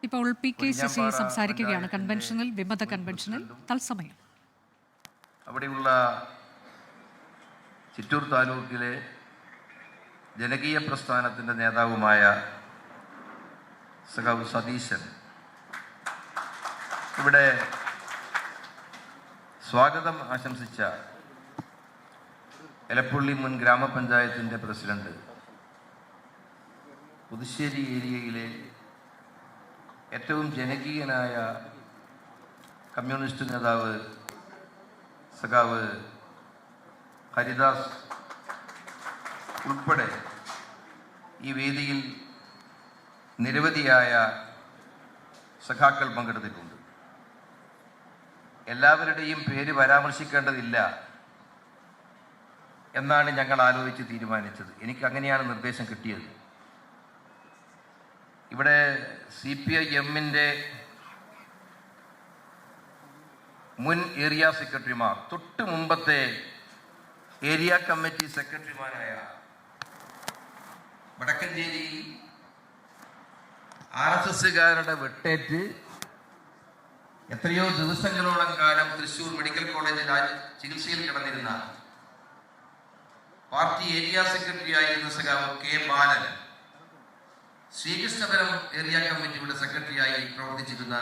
ഇപ്പോൾ PKCC സംസാരിക്കുകയാണ് കൺവെൻഷനിൽ, വിമത കൺവെൻഷനിൽ തത്സമയം. അവിടെയുള്ള ചിറ്റൂർ താലൂക്കിലെ ജനകീയ പ്രസ്ഥാനത്തിൻ്റെ നേതാവുമായ സഖാവ് സതീശൻ ഇവിടെ സ്വാഗതം ആശംസിച്ച എലപ്പുള്ളി മുൻ ഗ്രാമപഞ്ചായത്തിൻ്റെ പ്രസിഡന്റ്, പുതുശ്ശേരി ഏരിയയിലെ ഏറ്റവും ജനകീയനായ കമ്മ്യൂണിസ്റ്റ് നേതാവ് സഖാവ് ഹരിദാസ് ഉൾപ്പെടെ ഈ വേദിയിൽ നിരവധിയായ സഖാക്കൾ പങ്കെടുത്തിട്ടുണ്ട്. എല്ലാവരുടെയും പേര് പരാമർശിക്കേണ്ടതില്ല എന്നാണ് ഞങ്ങൾ ആലോചിച്ച് തീരുമാനിച്ചത്. എനിക്ക് അങ്ങനെയാണ് നിർദ്ദേശം കിട്ടിയത്. ഇവിടെ CPIM-ന്റെ മുൻ ഏരിയ സെക്രട്ടറിമാർ, തൊട്ട് മുമ്പത്തെ ഏരിയ കമ്മിറ്റി സെക്രട്ടറിമാരായ വടക്കഞ്ചേരി RSSകാരുടെ വെട്ടേറ്റ് എത്രയോ ദിവസങ്ങളോളം കാലം തൃശ്ശൂർ മെഡിക്കൽ കോളേജിൽ ചികിത്സയിൽ കിടന്നിരുന്ന പാർട്ടി ഏരിയ സെക്രട്ടറി ആയിരുന്ന സഖാവ് K. ബാലൻ, ശ്രീകൃഷ്ണപുരം ഏരിയ കമ്മിറ്റിയുടെ സെക്രട്ടറിയായി പ്രവർത്തിച്ചിരുന്ന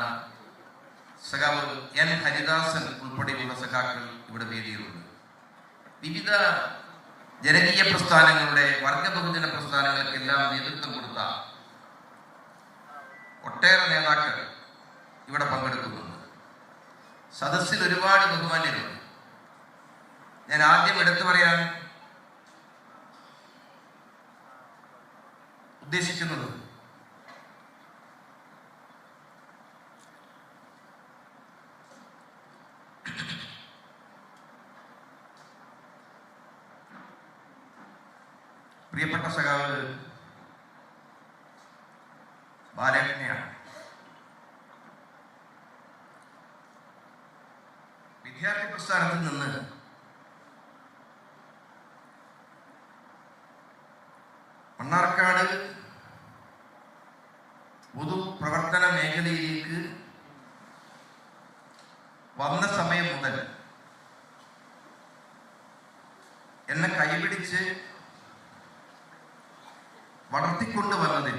സഖാവ് N. ഹരിദാസൻ ഉൾപ്പെടെയുള്ള സഖാക്കൾ ഇവിടെ വേദിയിലുണ്ട്. വിവിധ ജനകീയ പ്രസ്ഥാനങ്ങളുടെ, വർഗ ബഹുജന പ്രസ്ഥാനങ്ങൾക്കെല്ലാം നേതൃത്വം കൊടുത്ത ഒട്ടേറെ നേതാക്കൾ ഇവിടെ പങ്കെടുക്കുന്നുണ്ട്. സദസ്സിൽ ഒരുപാട് ബഹുമാന്യരുണ്ട്. ഞാൻ ആദ്യം എടുത്തു പറയാൻ ഉദ്ദേശിക്കുന്നത് പ്രിയപ്പെട്ട സഖാവ് ബാലേട്ടനെയാണ്. വിദ്യാർത്ഥി പ്രസ്ഥാനത്തിൽ നിന്ന് മണ്ണാർക്കാട് പൊതുപ്രവർത്തന മേഖലയിലേക്ക് വന്ന സമയം മുതൽ എന്നെ കൈപിടിച്ച് വളർത്തിക്കൊണ്ടുവന്നതിൽ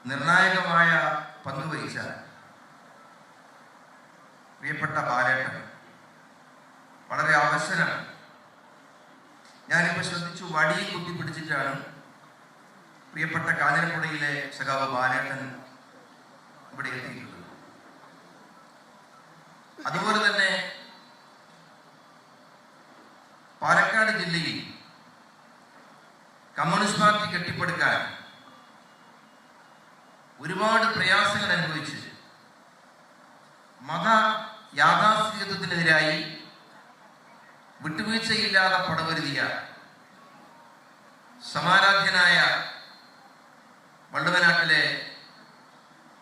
നിർണായകമായ പങ്കുവഹിച്ച പ്രിയപ്പെട്ട ബാലേട്ടൻ വളരെ അവസരമാണ്. ഞാനിപ്പോൾ ശ്രദ്ധിച്ചു, വടിയും കുത്തിപ്പിടിച്ചിട്ടാണ് പ്രിയപ്പെട്ട കാഞ്ഞിരപ്പുഴയിലെ സഖാവ് ബാലേട്ടൻ ഇവിടെ എത്തിയിട്ടുള്ളത്. അതുപോലെ തന്നെ പാലക്കാട് ജില്ലയിൽ കമ്മ്യൂണിസ്റ്റ് പാർട്ടി കെട്ടിപ്പടുക്കാൻ ഒരുപാട് പ്രയാസങ്ങൾ അനുഭവിച്ച് മത യാഥാസ്ഥിതികത്വത്തിനെതിരായി വിട്ടുവീഴ്ചയില്ലാതെ പടവരുതിയ സമാരാധ്യനായ വള്ളുവനാട്ടിലെ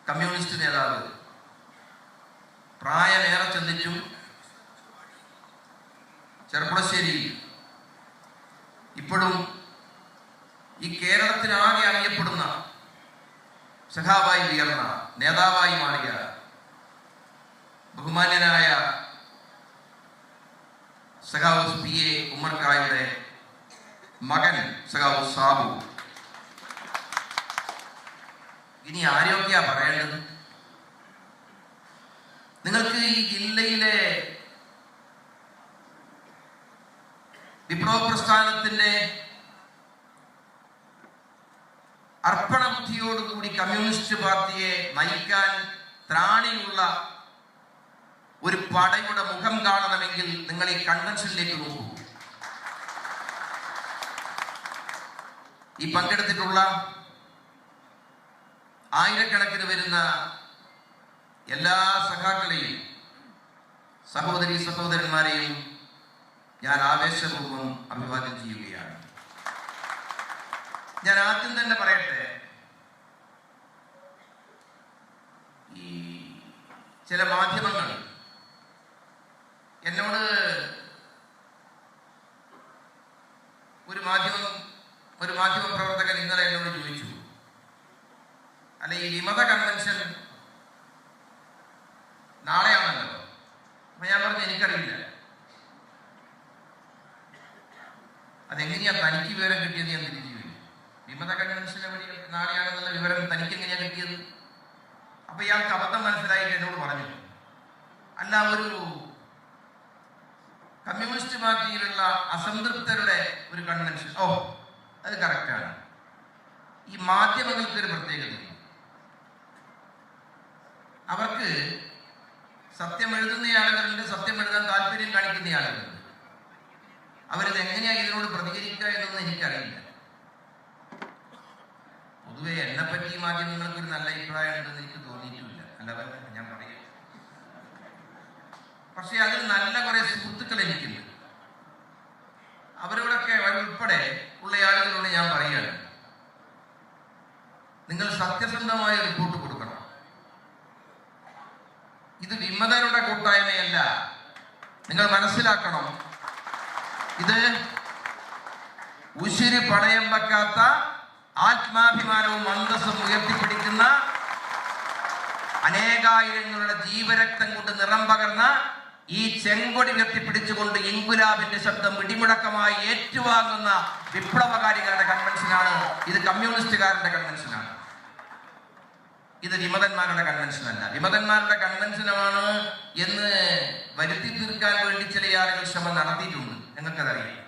കമ്മ്യൂണിസ്റ്റ് നേതാവ്, പ്രായമേറെ ചെന്നിട്ടും ചെറുപ്പുളശ്ശേരിയിൽ ഇപ്പോഴും ഈ കേരളത്തിനാകെ അറിയപ്പെടുന്ന സഖാവായി ഉയർന്ന, നേതാവായി മാറിയ ബഹുമാന്യനായ സഖാവ് PA ഉമ്മർക്കായുടെ മകൻ സഖാവ് സാബു. ഇനി ആരൊക്കെയാ പറയേണ്ടത്? നിങ്ങൾക്ക് ഈ ജില്ലയിലെ വിപ്ലവ പ്രസ്ഥാനത്തിന്റെ അർപ്പണബുദ്ധിയോടുകൂടി കമ്മ്യൂണിസ്റ്റ് പാർട്ടിയെ നയിക്കാൻ ത്രാണിയുള്ള ഒരു പടയുടെ മുഖം കാണണമെങ്കിൽ നിങ്ങൾ ഈ കൺവെൻഷനിലേക്ക് നോക്കൂ. ഈ പങ്കെടുത്തിട്ടുള്ള ആയിരക്കണക്കിന് വരുന്ന എല്ലാ സഖാക്കളെയും സഹോദരി സഹോദരന്മാരെയും ഞാൻ ആവേശപൂർവ്വം അഭിവാദ്യം ചെയ്യുകയാണ്. ഞാൻ ആദ്യം തന്നെ പറയട്ടെ, ഈ ചില മാധ്യമങ്ങൾ എന്നോട് ഒരു മാധ്യമ പ്രവർത്തകൻ ഇന്നലെ എന്നോട് ചോദിച്ചു, അല്ലെ ഈ വിമത കൺവെൻഷൻ നാളെയാണല്ലോ. അപ്പൊ ഞാൻ പറഞ്ഞു എനിക്കറിയില്ല. അതെങ്ങനെയാ തനിക്ക് വിവരം കിട്ടിയത്? ഞാൻ തിരിച്ചു ചോദിച്ചു. വിമത കൺവെൻഷൻ നാളെയാണെന്നുള്ള വിവരം തനിക്ക് എങ്ങനെയാ കിട്ടിയത്? അപ്പൊ ഇയാൾക്ക് അബദ്ധം മനസ്സിലായിട്ട് എന്നോട് പറഞ്ഞു, അല്ല, ഒരു കമ്മ്യൂണിസ്റ്റ് പാർട്ടിയിലുള്ള അസംതൃപ്തരുടെ ഒരു കൺവെൻഷൻ. ഓ, അത് കറക്റ്റാണ്. ഈ മാധ്യമങ്ങൾക്ക് ഒരു പ്രത്യേകതയുണ്ട്. അവർക്ക് സത്യം എഴുതുന്ന ആളുകളുണ്ട്, സത്യം എഴുതാൻ താല്പര്യം കാണിക്കുന്ന ആളുകളുണ്ട്. അവരിത് എങ്ങനെയാണ് ഇതിനോട് പ്രതികരിക്കുക എന്നൊന്നും എനിക്കറിയില്ല. പൊതുവെ എന്നെപ്പറ്റി ഈ മാധ്യമങ്ങൾക്ക് ഒരു നല്ല അഭിപ്രായം ഉണ്ടെന്ന് എനിക്ക് തോന്നിയിട്ടില്ല. അല്ല, ഞാൻ പറയും. പക്ഷെ അതിൽ നല്ല കുറെ സുഹൃത്തുക്കൾ എനിക്കുണ്ട്. അവരോടൊക്കെ ഉൾപ്പെടെ ഉള്ള ആളുകളോട് ഞാൻ പറയുകയാണ്, നിങ്ങൾ സത്യസന്ധമായ റിപ്പോർട്ട് കൊടുക്കണം. ഇത് വിമതരുടെ കൂട്ടായ്മയല്ല. നിങ്ങൾ മനസ്സിലാക്കണം, ഇത് ഉശിര് പണയം വെക്കാത്ത ആത്മാഭിമാനവും അന്തസ്സും ഉയർത്തിപ്പിടിക്കുന്ന അനേകായിരങ്ങളുടെ ജീവരക്തം കൊണ്ട് നിറം പകർന്ന ഈ ചെങ്കൊടി ഉയർത്തിപ്പിടിച്ചുകൊണ്ട് ഇൻകുലാബിന്റെ ശബ്ദം ഇടിമുഴക്കമായി ഏറ്റുവാങ്ങുന്ന വിപ്ലവകാരികളുടെ കൺവെൻഷനാണ് ഇത്. കമ്മ്യൂണിസ്റ്റുകാരുടെ കൺവെൻഷനാണ് ഇത്. വിമതന്മാരുടെ കൺവെൻഷനല്ല. വിമതന്മാരുടെ കൺവെൻഷനാണ് എന്ന് വരുത്തി തീർക്കാൻ വേണ്ടി ചില ആളുകൾ ശ്രമം നടത്തിയിട്ടുണ്ട്. നിങ്ങൾക്കതറിയാം.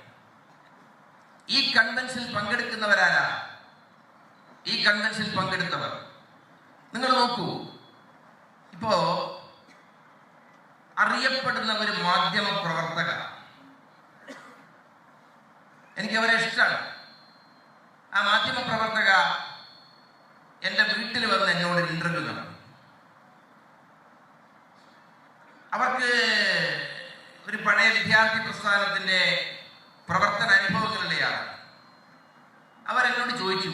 ഈ കൺവെൻഷനിൽ പങ്കെടുക്കുന്നവരാരാ? ഈ കൺവെൻഷനിൽ പങ്കെടുത്തവർ നിങ്ങൾ നോക്കൂ. ഇപ്പോ അറിയപ്പെടുന്ന ഒരു മാധ്യമ പ്രവർത്തക, എനിക്ക് അവരെ ഇഷ്ടമാണ്. ആ മാധ്യമ പ്രവർത്തക എന്റെ വീട്ടിൽ വന്ന് എന്നോട് ഇന്റർവ്യൂ നടത്തി. അവർക്ക് ഒരു പഴയ വിദ്യാർത്ഥി പ്രസ്ഥാനത്തിന്റെ പ്രവർത്തന അനുഭവങ്ങളുള്ളയാണ്. അവരെന്നോട് ചോദിച്ചു,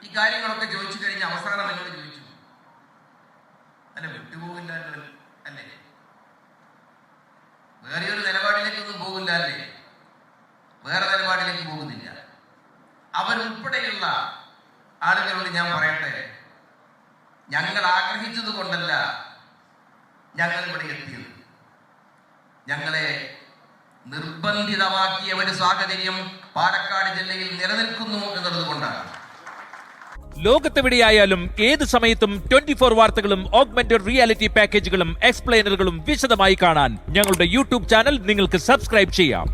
ഈ കാര്യങ്ങളൊക്കെ ചോദിച്ചു കഴിഞ്ഞ് അവസാനം എന്നോട് ചോദിച്ചു, അല്ല വിട്ടുപോകില്ല അല്ലേ, വേറെ ഒരു നിലപാടിലേക്കൊന്നും പോകില്ല അല്ലേ, വേറെ നിലപാടിലേക്ക് പോകുന്നില്ല. അവരുൾപ്പെടെയുള്ള ആളുകളോട് ഞാൻ പറയട്ടെ, ഞങ്ങൾ ആഗ്രഹിച്ചത് കൊണ്ടല്ല ഞങ്ങൾ ഇവിടെ എത്തിയത്. ഞങ്ങളെ നിർബന്ധിതമാക്കിയ ഒരു സാഹചര്യം പാലക്കാട് ജില്ലയിൽ നിലനിൽക്കുന്നു എന്നുള്ളത് കൊണ്ടാണ്. ലോകത്തെവിടെയായാലും ഏത് സമയത്തും 24 വാർത്തകളും ഓഗ്മെന്റഡ് റിയാലിറ്റി പാക്കേജുകളും എക്സ്പ്ലെയിനറുകളും വിശദമായി കാണാൻ ഞങ്ങളുടെ യൂട്യൂബ് ചാനൽ നിങ്ങൾക്ക് സബ്സ്ക്രൈബ് ചെയ്യാം.